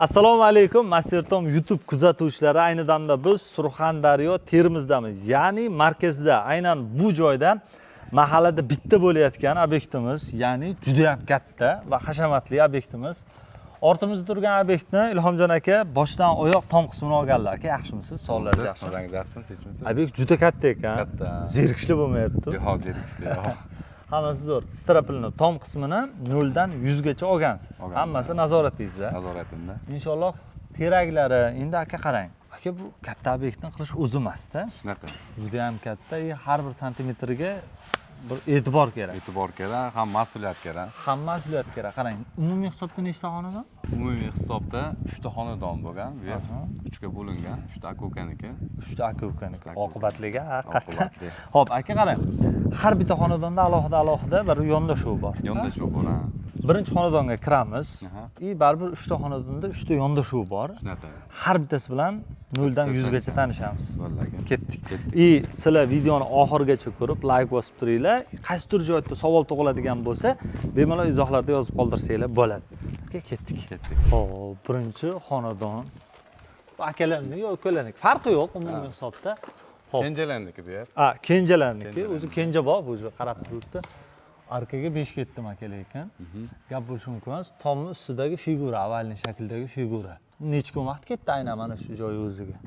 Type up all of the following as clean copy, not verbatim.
Assalomu alaykum, Mastertom YouTube kuzatuvchilari. Ayni damda biz Surxondaryo Termizdamiz. Ya'ni markazda, aynan bu joyda mahallada bitta bo'layotgan obyektimiz, ya'ni juda ham katta va hashamatli obyektimiz. Ortimizda turgan obyektni Ilhomjon aka boshdan oyoq tom qismini olganlar. Aka, yaxshimisiz? Sog'ligingiz yaxshimi? Sog'ligingiz yaxshimi? Tinchmisiz? Obyekt juda katta ekan. Katta. Zerikishli bo'lmayapti. Yo'q, zerikishli yo'q. Hammasi zo'r. Strapilni tom qismini 0 dan 100 gacha olgansiz. Hammasi nazoratingizda. Nazoratimda. Inshaalloh teraklari endi aka qarang. Aka, bu katta obyektni qilish o'zi emas-da. Shunaqa. Juda ham katta, har bir santimetrga bir e'tibor kerak. E'tibor kerak, ham mas'uliyat kerak. Ham mas'uliyat kerak. Qarang, umumiy hisobda nechta xonadon? Umumiy hisobda 3 ta xonadon bo'lgan, bu yer 3 ga bo'lingan, 3 ta aka ukaniki. 3 ta aka ukaniki. Oqibatliga haqiqatdan. Oqibatli. Xo'p, aka qarang. Har bitta xonadonda alohida bir yondashuv bor. Yondashuv bor. Birinchi xonadonga kiramiz. Baribir 3 ta xonadonda 3 ta yondashuv bor. Shunaqa. Har bittasi bilan 0 dan 100 gacha tanishamiz. Vallahi. Ketdik. Sizlar videoni oxirigacha ko'rib, like bosib turinglar. Qaysidir joyda savol tug'iladigan bo'lsa, bemalol izohlarda yozib qoldirsanglar bo'ladi. Aka, ketdik. Xo'p, birinchi xonadon. Akalarniki yo'q, ukalarniki. Farqi yo'q umumiy hisobda. Xo'p. Kenjalarniki bu yer. Kenjalarniki. O'zi kenja bor, bu yerga qarab turibdi. Arkaga 5 ketdim aka, lekin gap bo'lishi mumkin emas. Tomni ustidagi figura, avvalgi shakldagi figura. Necha kun vaqt ketdi aynan mana shu joy o'ziga?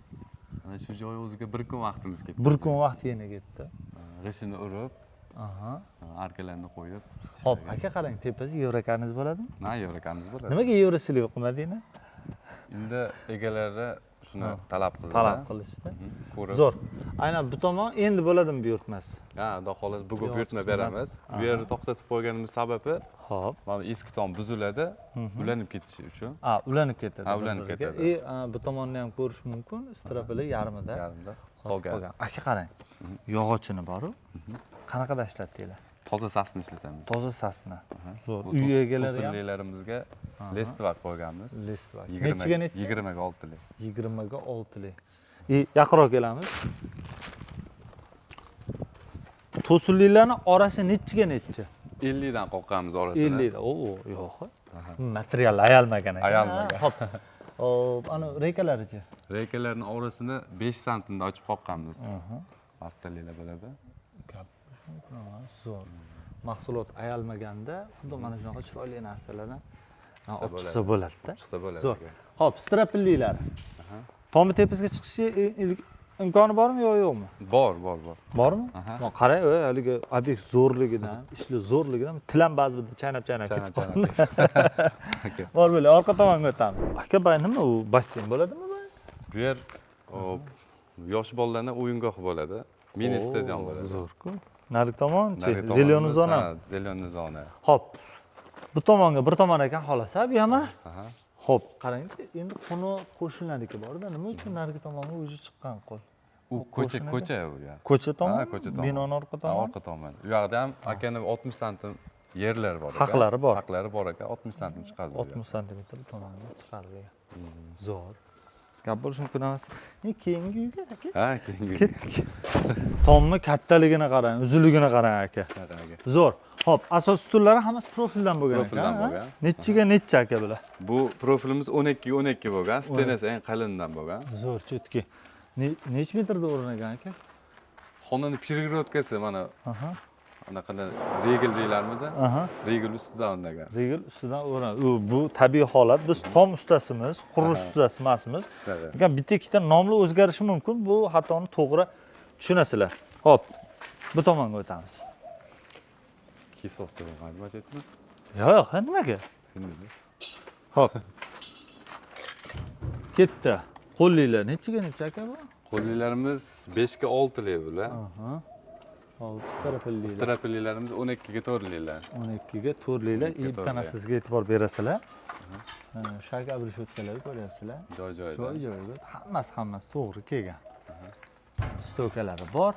Mana shu joy o'ziga 1 kun vaqtimiz ketdi. 1 kun vaqt yana ketdi. G'ishini urib, arkalarni qo'yib. Xo'p, aka qarang, tepasi yevrakangiz bo'ladimi? Na, yevrakangiz bo'ladi. Nimaga yevrosilib qilmadinglar? Endi egalari shuni talab qildi. Talab qilishdi. Zo'r. Aynan bu tomon endi bo'ladimi buyurtmasi? Ha, xudo xolos bugun buyurtma beramiz. Bu yerni to'xtatib qo'yganimiz sababi, xo'p, mana eski tom buziladi, ulanib ketishi uchun. Ulanib ketadi. Ulanib ketadi. Bu tomonni ham ko'rish mumkin, strapili yarmida. Yarmida qolgan. Aka qarang. Yog'ochini bor-ku. Qanaqada ishlatdinglar? Toza sasni ishlatamiz. Toza sasni. Zo'r. Uy egalari ham to'sinlilarimizga lestvak qo'yganmiz. Lestvak. 20 ga 6lik. 20 ga 6lik. Yaqinroq kelamiz. To'sinlilarning orasi nechiga necha? 50 dan qoqqanmiz orasida. 50 dan. Yo'q. Material ayalmagan ekan. Ayalmagan. Xo'p. Ana reykalarichi? Reykalarning orasini 5 santimda ochib qoqqanmiz. Massalilar bo'ladi. Zo'r. Mahsulot ayalmaganda, xuddi mana shunaqa chiroyli narsalardan olib chiqsa bo'ladi-da. Chiqsa bo'ladi. Zo'r. Xo'p, strapillilar. Tomni tepasiga chiqishi imkoni bormi yo'qmi? Bor. Bormi? Qarang, haligi obyekt zo'rligidan, ishli zo'rligidan tilam ba'zi birda chaynab ketib qoldi. Bor bo'la, orqa tomonga o'tamiz. Aka, bay nima u? Basseyn bo'ladimi bu? Bu yer yosh bolalarning o'yingohi bo'ladi. Mini stadion bo'ladi. Zo'r-ku. Nari tomon-chi? Zelyoniy zona. Zelyoniy zona. Xo'p. Bu tomonga bir tomon ekan xolasa, bu ham. Xo'p, qarang, endi qo'shnilarniki bor-da, nima uchun narigi tomonga o'zi chiqqan qo'l? U ko'cha bu yer. Ko'cha tomon? Ha, ko'cha tomon. Binoning orqa tomoni? Orqa tomon. U yoqda ham akani 60 santim yerlar bor ekan. Haqlari bor. Haqlari bor ekan, 60 santim chiqadi. 60 santimetr tomonga chiqarilgan. Zo'r. Gap bo'lishi mumkin emas. Keyingi uyga aka? Ha, keyingi uyga. Ketdik. Tomni kattaligini qarang, uzunligini qarang aka. Zo'r. Xo'p, asos ustullari hammasi profildan bo'lgan ekan. Profildan bo'lgan. Nechiga necha aka bular? Bu profilimiz 12 ga 12 bo'lgan, stenasi eng qalindan bo'lgan. Zo'r, cho'tki. Nech metrda o'rnagan aka? Xonani перегородкасы mana anaqada regel deylarmidi? Regel ustidan o'rnagan. Regel ustidan o'rnagan. Bu tabiiy holat. Biz tom ustasimiz, qurilish ustasi emasmiz. Lekin bitta ikkita nomli o'zgarishi mumkin. Bu xatoni to'g'ri tushunasizlar. Xo'p, bu tomonga o'tamiz. Kisosi bo'lgan bo'ladimi? Yo'q, nimaga? Xo'p. Ketdi. Qo'llilar nechiga necha aka bu? Qo'llilarimiz 5 ga 6 lik bular. Hop, strapillilar. Strapillilarimiz 12 ga 4 liklar. 12 ga 4 liklar. Bittani sizga e'tibor berasizlar. Shaka обрешетkalar ko'ryapsizlar. Joy-joyiga. Hammasi to'g'ri kelgan. Stokalari bor.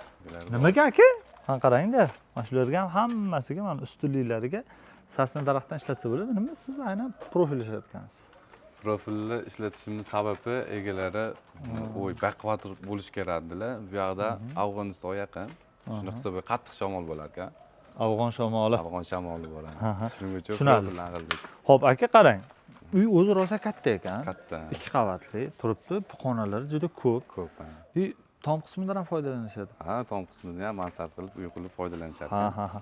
Nimaga aka? Qarang-da. Mana shularga ham hammasiga, mana ustunliklariga sasni daraxtdan ishlatsa bo'ladi. Nima siz aynan profil ishlatgansiz? Profilni ishlatishimiz sababi egalari baquvvat bo'lish kerak dedilar. Bu yoqda Afg'oniston yaqin. Shuni hisobiga qattiq shamol bo'lar ekan. Afg'on shamoli. Afg'on shamoli bo'ladi. Shuning uchun tushunarli. profilni qildik. Xo'p, aka qarang. Uy o'zi rosa katta ekan. Katta. 2 qavatli turibdi. Puqonalari juda ko'p. Ko'p. Tom qismidan ham foydalanishadi. Ha, tom qismini ham mansard qilib, uy qilib foydalanishadi. Ha.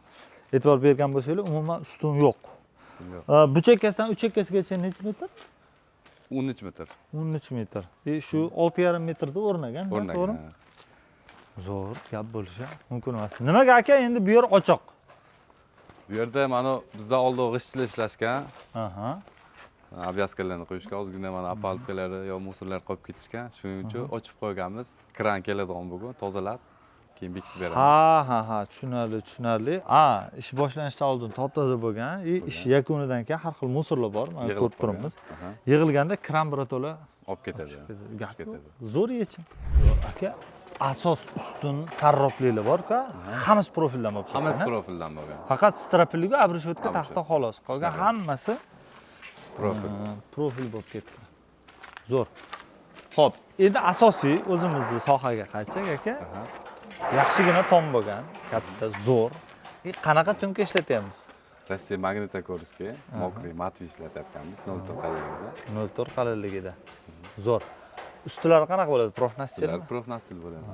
E'tibor bergan bo'lsanglar, umuman ustun yo'q. Yo'q. Bu chekkasidan u chekkasigacha necha metr? 13 metr. 13 metr. Shu 6,5 metrda o'rnagan, to'g'rimi? O'rnagan. Zo'r gap bo'lishi mumkin emas. Nimaga aka endi bu yer ochiq? Bu yerda mana bizda oldin g'ishtchilar ishlashgan. Aha. Obvязкаlarni qo'yishgan, ozgina mana opalkalari yo musorlar qolib ketishgan. Shuning uchun ochib qo'yganmiz. Kran keladigan bugun tozalab, keyin bekitib beramiz. Ha, tushunarli. Ish boshlanishidan oldin top-toza bo'lgan, ish yakunidan keyin har xil musorlar bor, mana ko'rib turibmiz. Yig'ilganda kran birato'la olib ketadi. Gap zo'r yechim. Aka, asos ustun sarrofliklar bor-ku, hammasi profildan bo'lib ketgan. Hammasi profildan bo'lgan. Faqat strapilligu abrishyotka taxta xolos. Qolgan hammasi profil bo'lib ketgan. Zo'r. Xo'p, endi asosiy o'zimizni sohaga qaytsak aka. Yaxshigina tom bo'lgan, katta, zo'r. Qanaqa tunka ishlatyapmiz? Rossiya magnitokorskiy, mokriy matvi ishlatyapmiz 0,4 qalinligida. 0,4 qalinligida. Zo'r. Ustilari qanaqa bo'ladi? Profnastil? Profnastil bo'ladi.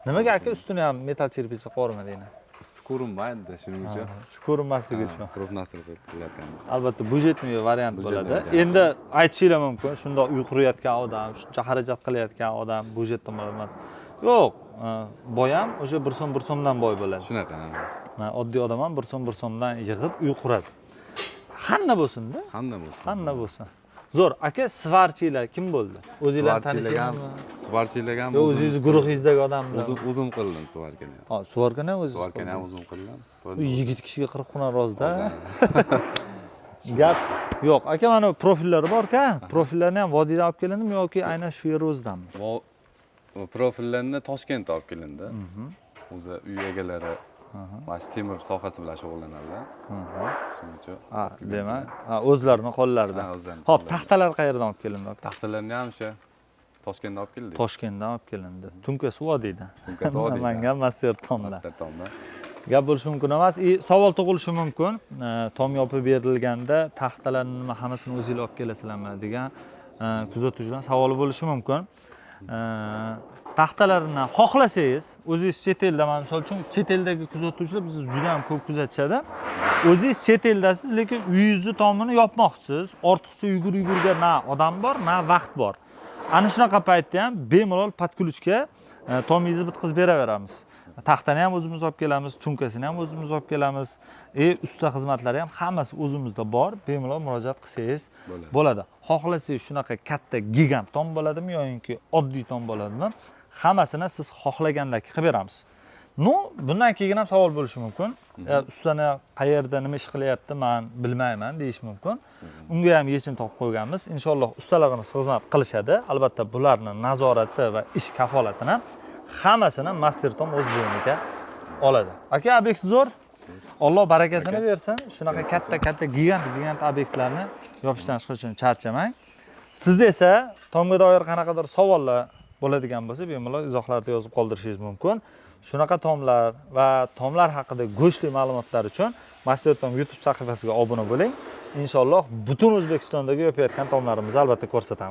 Nimaga aka ustini ham metal cherpitsa qo'rmadinglar? Usti ko'rinmaydi shuning uchun. Shu ko'rinmasligi uchun. Profnastil qilyapmiz. Albatta budjetniy variant bo'ladi. Endi aytishingiz mumkin, shundoq uy qurayotgan odam, shuncha xarajat qilayotgan odam budjetdan emas. Yo'q, boy ham o'sha 1 so'm 1 so'mdan boy bo'ladi. Shunaqa. Oddiy odam ham 1 so'm 1 so'mdan yig'ib uy quradi. Hamma bo'lsin-da. Hamma bo'lsin. Zo'r, aka, svarchilar kim bo'ldi? O'zingizlar tanishdingizmi? Svarchilar ham o'zingiz guruhingizdagi odamlar. O'zim qildim svarkani. Svarkani ham o'zingiz. Svarkani ham o'zim qildim. Yigit kishiga 40 xunar rozda. Gap yo'q. Aka, mana profillari bor-ku. Profillarni ham vodiydan olib kelindimi yoki aynan shu yer o'zidanmi? Profillarni Toshkentdan olib kelindi. O'zi uy egalari mana temir sohasi bilan shug'ullanadilar. Shuning uchun. Demak, o'zlarining qo'llarida. Xo'p, taxtalar qayerdan olib kelindi? Taxtalarni ham o'sha Toshkentdan olib keldik. Toshkentdan olib kelindi. Tunkasi vodiydan. Tunkasi vodiydan. Namangan Master Tomdan. Master Tomdan. Gap bo'lishi mumkin emas. Savol tug'ilishi mumkin. Tom yopib berilganda taxtalarni nima hammasini o'zingizlar olib kelasizlarmi degan kuzatuvchilar savoli bo'lishi mumkin. Taxtalarni xohlasangiz, o'zingiz chet elda, misol uchun chet eldagi kuzatuvchilar bizni juda ham ko'p kuzatishadi. O'zingiz chet eldasiz, lekin uyingizni tomini yopmoqchisiz. Ortiqcha yugurga na odam bor, na vaqt bor. Ana shunaqa paytda ham bemalol podключка tomingizni bitkazib beraveramiz. Taxtani ham o'zimiz olib kelamiz, tunkasini ham o'zimiz olib kelamiz. Usta xizmatlari ham hammasi o'zimizda bor. Bemalol murojaat qilsangiz bo'ladi. Xohlasangiz shunaqa katta gigant tom bo'ladimi yoki oddiy tom bo'ladimi? Hammasini siz xohlagandek qilib beramiz. Bundan keyin ham savol bo'lishi mumkin. Ustani qayerda nima ish qilyapti, men bilmayman deyish mumkin. Unga ham yechim topib qo'yganmiz. Inshaalloh ustalarimiz xizmat qilishadi. Albatta bularning nazorati va ish kafolatini hammasini Master Tom o'z bo'yniga oladi. Aka, obyekt zo'r. Alloh barakasini bersin. Shunaqa katta gigant obyektlarni yopishdan chiqish uchun charchamang. Siz esa tomga doir qanaqadir savollar bo'ladigan bo'lsa, bemalol izohlarda yozib qoldirishingiz mumkin. Shunaqa tomlar va tomlar haqida go'shtli ma'lumotlar uchun Master Tom YouTube sahifasiga obuna bo'ling. Inshaalloh butun O'zbekistondagi yopayotgan tomlarimizni albatta ko'rsatamiz.